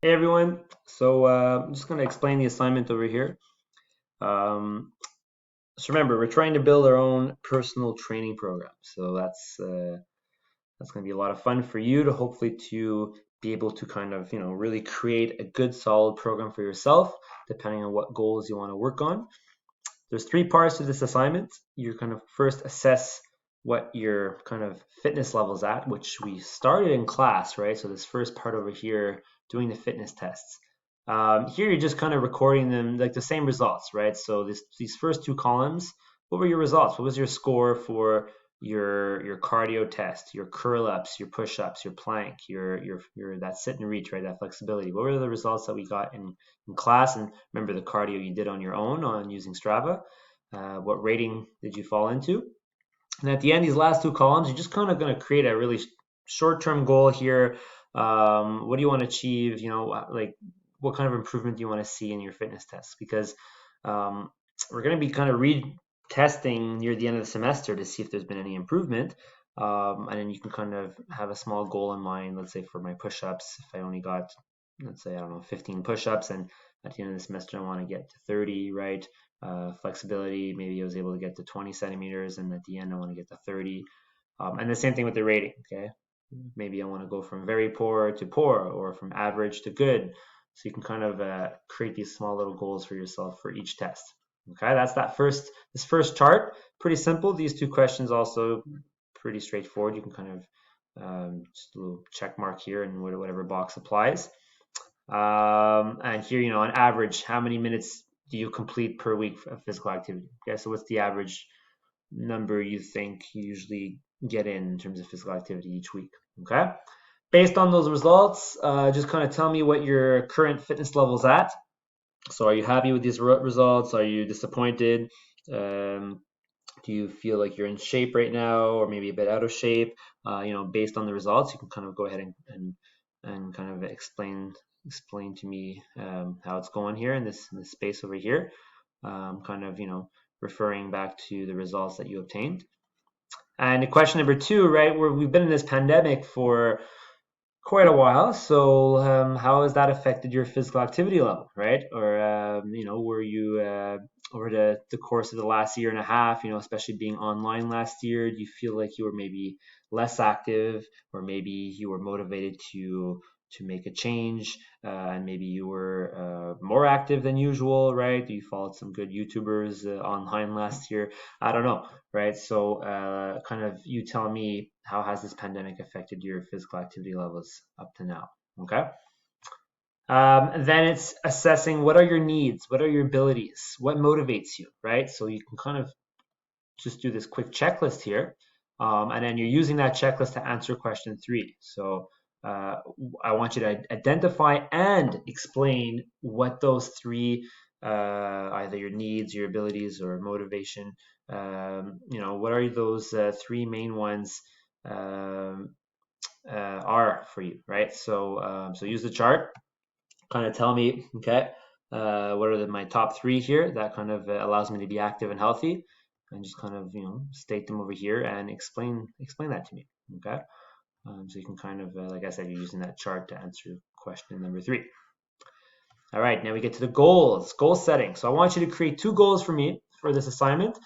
Hey everyone. I'm just going to explain the assignment over here. Um, so remember, we're trying to build our own personal training program. So that's going to be a lot of fun for you to hopefully to be able to kind of really create a good solid program for yourself, depending on what goals you want to work on. There's three parts to this assignment. You kind of first assess what your kind of fitness level's at, which we started in class, right? So this first part over here, doing the fitness tests. Here you're just kind of recording them like the same results, right? So these first two columns, what were your results? What was your score for your cardio test, your curl ups, your push ups, your plank, your that sit and reach, right? That flexibility. What were the results that we got in class? And remember the cardio you did on your own on using Strava. What rating did you fall into? And at the end, these last two columns, you're just kind of going to create a really short-term goal here. What do you want to achieve? Like what kind of improvement do you want to see in your fitness tests? Because um, we're going to be kind of retesting near the end of the semester to see if there's been any improvement. And then you can kind of have a small goal in mind. Let's say for my push-ups, if I only got, let's say, I don't know, 15 push-ups, and at the end of the semester I want to get to 30, right? Flexibility, maybe I was able to get to 20 centimeters, and at the end I want to get to 30. And the same thing with the rating, okay? Maybe I want to go from very poor to poor, or from average to good. So you can kind of create these small little goals for yourself for each test. Okay, that's this first chart. Pretty simple. These two questions also pretty straightforward. You can kind of just a little check mark here and whatever box applies. And here, on average, how many minutes do you complete per week of physical activity? Okay, so what's the average number you think you usually get in terms of physical activity each week? Okay, based on those results, just kind of tell me what your current fitness level is at. So, are you happy with these results? Are you disappointed? Um, do you feel like you're in shape right now, or maybe a bit out of shape? Based on the results, you can kind of go ahead and kind of explain to me how it's going here in this space over here. Kind of referring back to the results that you obtained. And the question number two, right? Where we've been in this pandemic for quite a while. So, how has that affected your physical activity level, right? Or, were you over the course of the last year and a half, especially being online last year, do you feel like you were maybe less active, or maybe you were motivated to make a change, and maybe you were more active than usual, right? You followed some good YouTubers online last year. I don't know, right? So, kind of you tell me, how has this pandemic affected your physical activity levels up to now? Okay. Then it's assessing what are your needs, what are your abilities, what motivates you, right? So you can kind of just do this quick checklist here. And then you're using that checklist to answer question three. So uh, I want you to identify and explain what those three, either your needs, your abilities, or motivation, what are those three main ones um, are for you, right? So use the chart, kind of tell me, okay, what are my top three here that kind of allows me to be active and healthy, and just kind of state them over here and explain that to me, okay? So you can kind of, like I said, you're using that chart to answer question number three. All right, now we get to the goal setting. So I want you to create two goals for me for this assignment.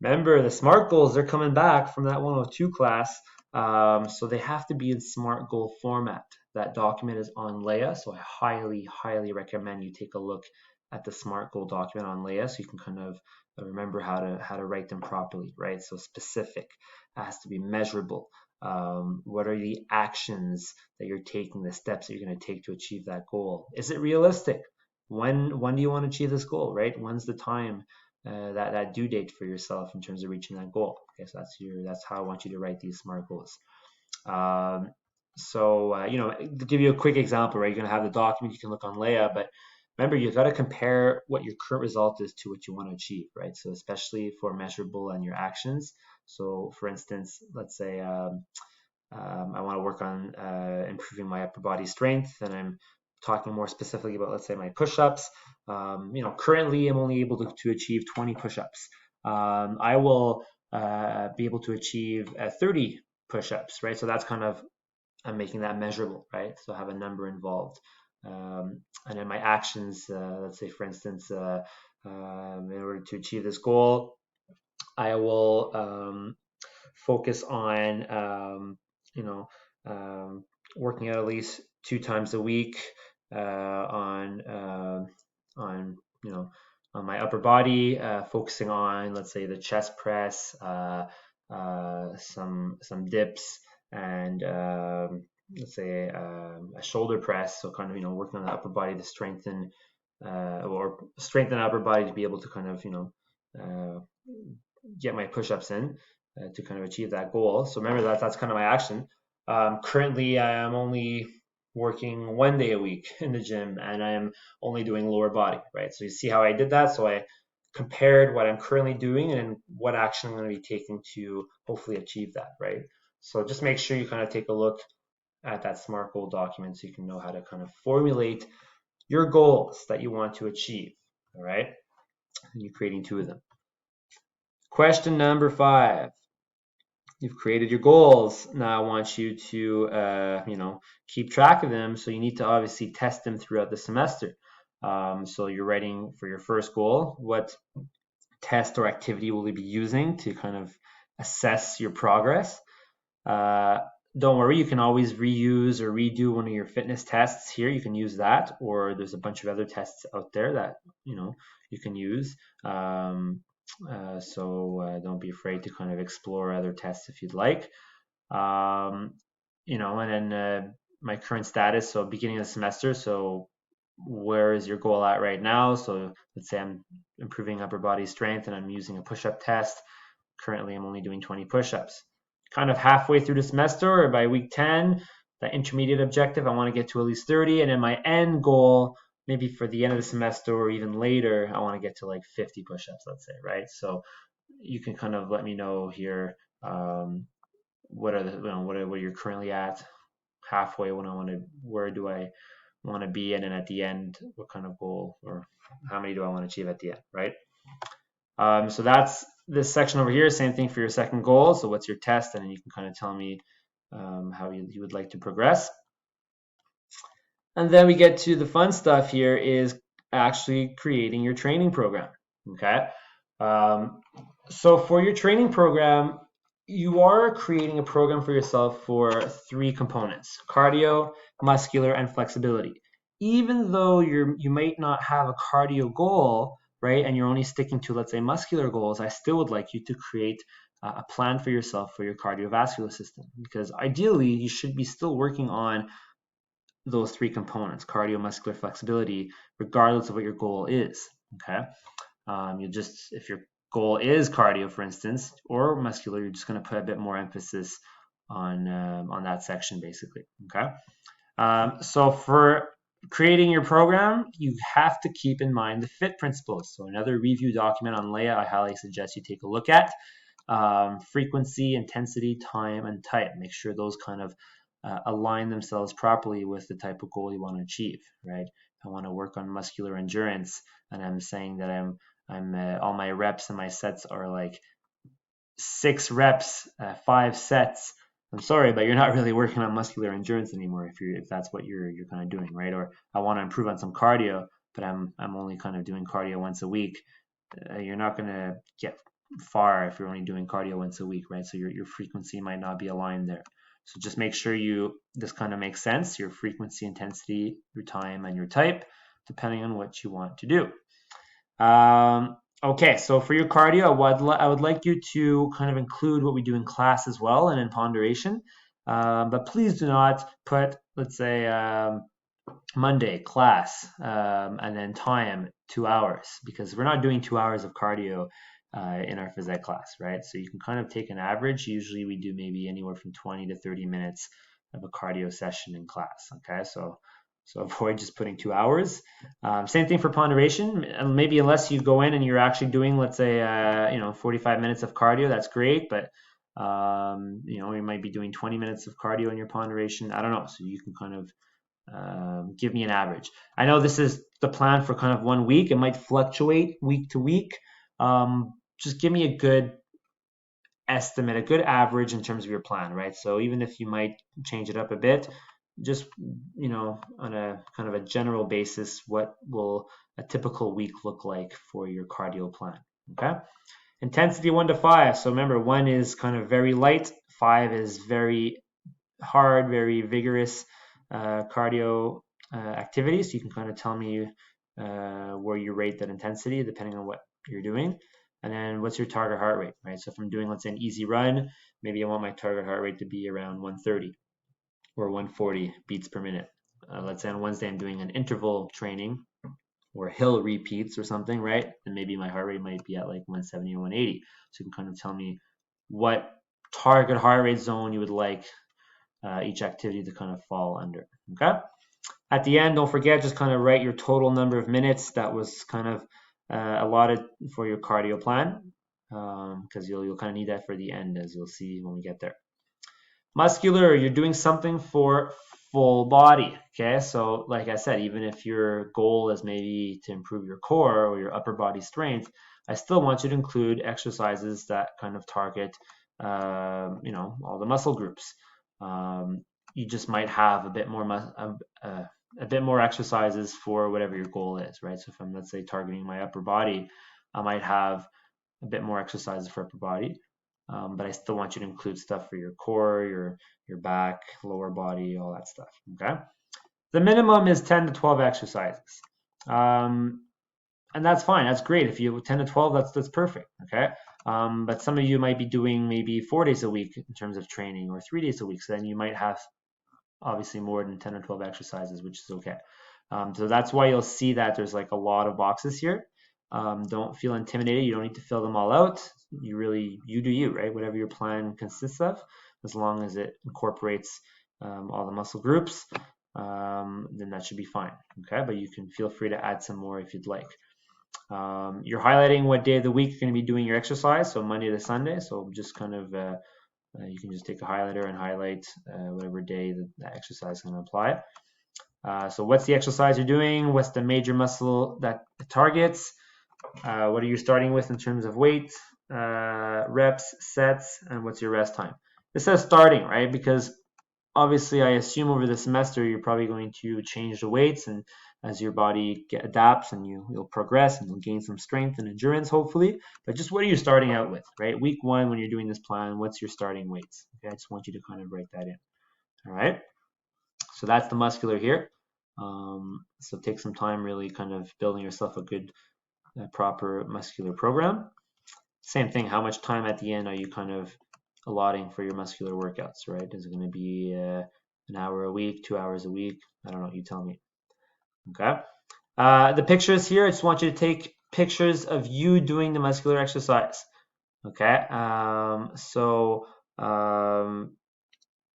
Remember, the SMART goals, they're coming back from that 102 class. So they have to be in SMART goal format. That document is on Leia, so I highly, highly recommend you take a look at the SMART goal document on Leia, so you can kind of remember how to write them properly, right? So specific, it has to be measurable. What are the actions that you're taking, the steps that you're going to take to achieve that goal? Is it realistic? When do you want to achieve this goal, right? When's the time, that due date for yourself in terms of reaching that goal? Okay, so that's how I want you to write these SMART goals. To give you a quick example, right? You're going to have the document, you can look on Leia, but remember, you've got to compare what your current result is to what you want to achieve, right? So especially for measurable and your actions. So for instance, let's say I want to work on improving my upper body strength, and I'm talking more specifically about, let's say, my push-ups. Currently I'm only able to achieve 20 push-ups. I will be able to achieve 30 push-ups, right? So that's kind of, I'm making that measurable, right? So I have a number involved. and then my actions, let's say for instance, in order to achieve this goal, I will focus on you know working out at least 2 times a week on on my upper body, focusing on, let's say, the chest press, some dips, and let's say a shoulder press. So kind of working on the upper body to strengthen or strengthen the upper body to be able to kind of uh, get my push-ups in to kind of achieve that goal. So remember that's kind of my action. Currently, I am only working 1 day a week in the gym, and I am only doing lower body, right? So you see how I did that. So I compared what I'm currently doing and what action I'm going to be taking to hopefully achieve that, right? So just make sure you kind of take a look at that SMART goal document so you can know how to kind of formulate your goals that you want to achieve, all right? And you're creating 2 of them. Question number 5. You've created your goals. Now I want you to, keep track of them. So you need to obviously test them throughout the semester. So you're writing for your first goal. What test or activity will you be using to kind of assess your progress? Don't worry, you can always reuse or redo one of your fitness tests here. You can use that, or there's a bunch of other tests out there that you can use. So don't be afraid to kind of explore other tests if you'd like. And then my current status, so beginning of the semester, so where is your goal at right now? So let's say I'm improving upper body strength and I'm using a push-up test. Currently, I'm only doing 20 push-ups. Kind of halfway through the semester, or by week 10, the intermediate objective, I want to get to at least 30. And then my end goal, maybe for the end of the semester or even later, I want to get to like 50 push-ups, let's say, right? So you can kind of let me know here what you're currently at halfway, where do I want to be, and then at the end, what kind of goal or how many do I want to achieve at the end, right? So that's this section over here. Same thing for your second goal. So what's your test? And then you can kind of tell me how you would like to progress. And then we get to the fun stuff here, is actually creating your training program. Okay. So for your training program, you are creating a program for yourself for 3 components: cardio, muscular, and flexibility. Even though you might not have a cardio goal, right, and you're only sticking to, let's say, muscular goals, I still would like you to create a plan for yourself for your cardiovascular system, because ideally you should be still working on those 3 components: cardio, muscular, flexibility, regardless of what your goal is. Okay. If your goal is cardio, for instance, or muscular, you're just going to put a bit more emphasis on that section, basically. Okay. So for creating your program, you have to keep in mind the FIT principles. So another review document on Leia, I highly suggest you take a look at. Frequency, intensity, time, and type. Make sure those kind of align themselves properly with the type of goal you want to achieve, right? I want to work on muscular endurance, and I'm saying that I'm all my reps and my sets are like 6 reps, 5 sets. I'm sorry, but you're not really working on muscular endurance anymore if that's what you're kind of doing, right? Or I want to improve on some cardio, but I'm only kind of doing cardio once a week. You're not going to get far if you're only doing cardio once a week, right? So your frequency might not be aligned there. So just make sure this kind of makes sense: your frequency, intensity, your time, and your type, depending on what you want to do. Okay, so for your cardio, I would like you to kind of include what we do in class as well and in ponderation. But please do not put, let's say, Monday class and then time 2 hours, because we're not doing 2 hours of cardio in our phys ed class, right? So you can kind of take an average. Usually we do maybe anywhere from 20 to 30 minutes of a cardio session in class, okay? So avoid just putting 2 hours. Same thing for ponderation. Maybe unless you go in and you're actually doing, let's say, 45 minutes of cardio, that's great. But you might be doing 20 minutes of cardio in your ponderation. I don't know. So you can kind of give me an average. I know this is the plan for kind of 1 week. It might fluctuate week to week. Just give me a good estimate, a good average in terms of your plan, right? So even if you might change it up a bit, just, on a kind of a general basis, what will a typical week look like for your cardio plan. Okay. Intensity 1 to 5. So remember, 1 is kind of very light, 5 is very hard, very vigorous cardio activities. So you can kind of tell me where you rate that intensity depending on what you're doing. And then what's your target heart rate, right? So if I'm doing, let's say, an easy run, maybe I want my target heart rate to be around 130 or 140 beats per minute. Let's say on Wednesday I'm doing an interval training or hill repeats or something, right? And maybe my heart rate might be at like 170 or 180. So you can kind of tell me what target heart rate zone you would like each activity to kind of fall under. Okay. At the end, don't forget, just kind of write your total number of minutes that was kind of allotted for your cardio plan, because you'll kind of need that for the end, as you'll see when we get there. Muscular, you're doing something for full body. Okay, so like I said, even if your goal is maybe to improve your core or your upper body strength, I still want you to include exercises that kind of target, all the muscle groups. You just might have a bit more exercises for whatever your goal is, right? So if I'm, let's say, targeting my upper body, I might have a bit more exercises for upper body. But I still want you to include stuff for your core, your back, lower body, all that stuff. Okay. The minimum is 10 to 12 exercises, and that's fine. That's great. If you have 10 to 12, that's perfect. Okay. But some of you might be doing maybe 4 days a week in terms of training, or 3 days a week. So then you might have obviously more than 10 or 12 exercises, which is okay. So that's why you'll see that there's like a lot of boxes here. Don't feel intimidated. You don't need to fill them all out. You do you, right? Whatever your plan consists of, as long as it incorporates all the muscle groups, then that should be fine. Okay, but you can feel free to add some more if you'd like. You're highlighting what day of the week you're going to be doing your exercise, so Monday to Sunday. So just kind of you can just take a highlighter and highlight whatever day that exercise is going to apply. So what's the exercise you're doing? What's the major muscle that it targets? What are you starting with in terms of weight, reps, sets, and what's your rest time? This says starting, right? Because obviously I assume over the semester you're probably going to change the weights, and as your body adapts, and you'll progress and you'll gain some strength and endurance, hopefully. But just what are you starting out with, right? Week 1, when you're doing this plan, what's your starting weights? Okay, I just want you to kind of write that in. All right. So that's the muscular here. So take some time really kind of building yourself a good, proper muscular program. Same thing, how much time at the end are you kind of allotting for your muscular workouts, right? Is it going to be an hour a week, 2 hours a week? I don't know, you tell me. Okay. The pictures here, I just want you to take pictures of you doing the muscular exercise. Okay.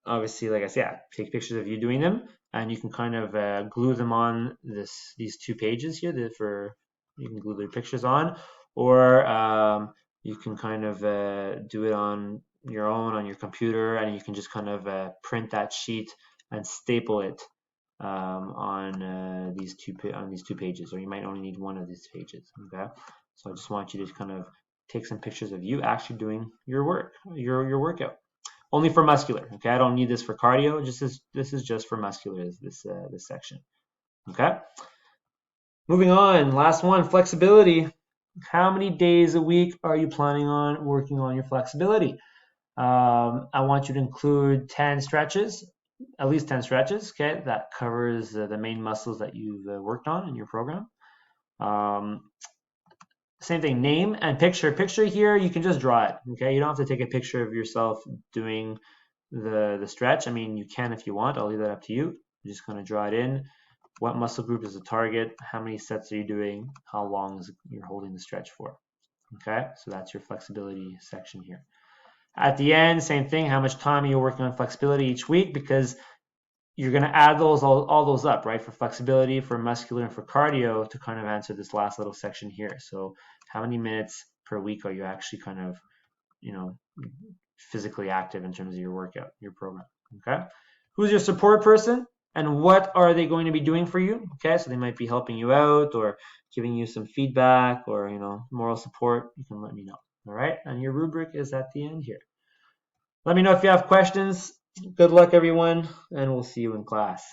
Obviously, like I said, take pictures of you doing them, and you can kind of glue them on these 2 pages here you can glue their pictures on, or you can kind of do it on your own on your computer, and you can just kind of print that sheet and staple it on these two pages, or you might only need one of these pages. Okay, so I just want you to kind of take some pictures of you actually doing your workout. Only for muscular. Okay, I don't need this for cardio. This is just for muscular. This section. Okay. Moving on. Last one, flexibility. How many days a week are you planning on working on your flexibility? I want you to include 10 stretches, at least 10 stretches. Okay, that covers the main muscles that you've worked on in your program. Same thing, name and picture. Picture here, you can just draw it. Okay, you don't have to take a picture of yourself doing the stretch. I mean, you can if you want. I'll leave that up to you. You're just going to draw it in. What muscle group is the target? How many sets are you doing? How long is you're holding the stretch for? Okay, so that's your flexibility section here. At the end, same thing. How much time are you working on flexibility each week? Because you're going to add all those up, right? For flexibility, for muscular, and for cardio to kind of answer this last little section here. So how many minutes per week are you actually kind of, physically active in terms of your workout, your program? Okay. Who's your support person, and what are they going to be doing for you? Okay. So they might be helping you out or giving you some feedback or, moral support. You can let me know. All right. And your rubric is at the end here. Let me know if you have questions. Good luck, everyone, and we'll see you in class.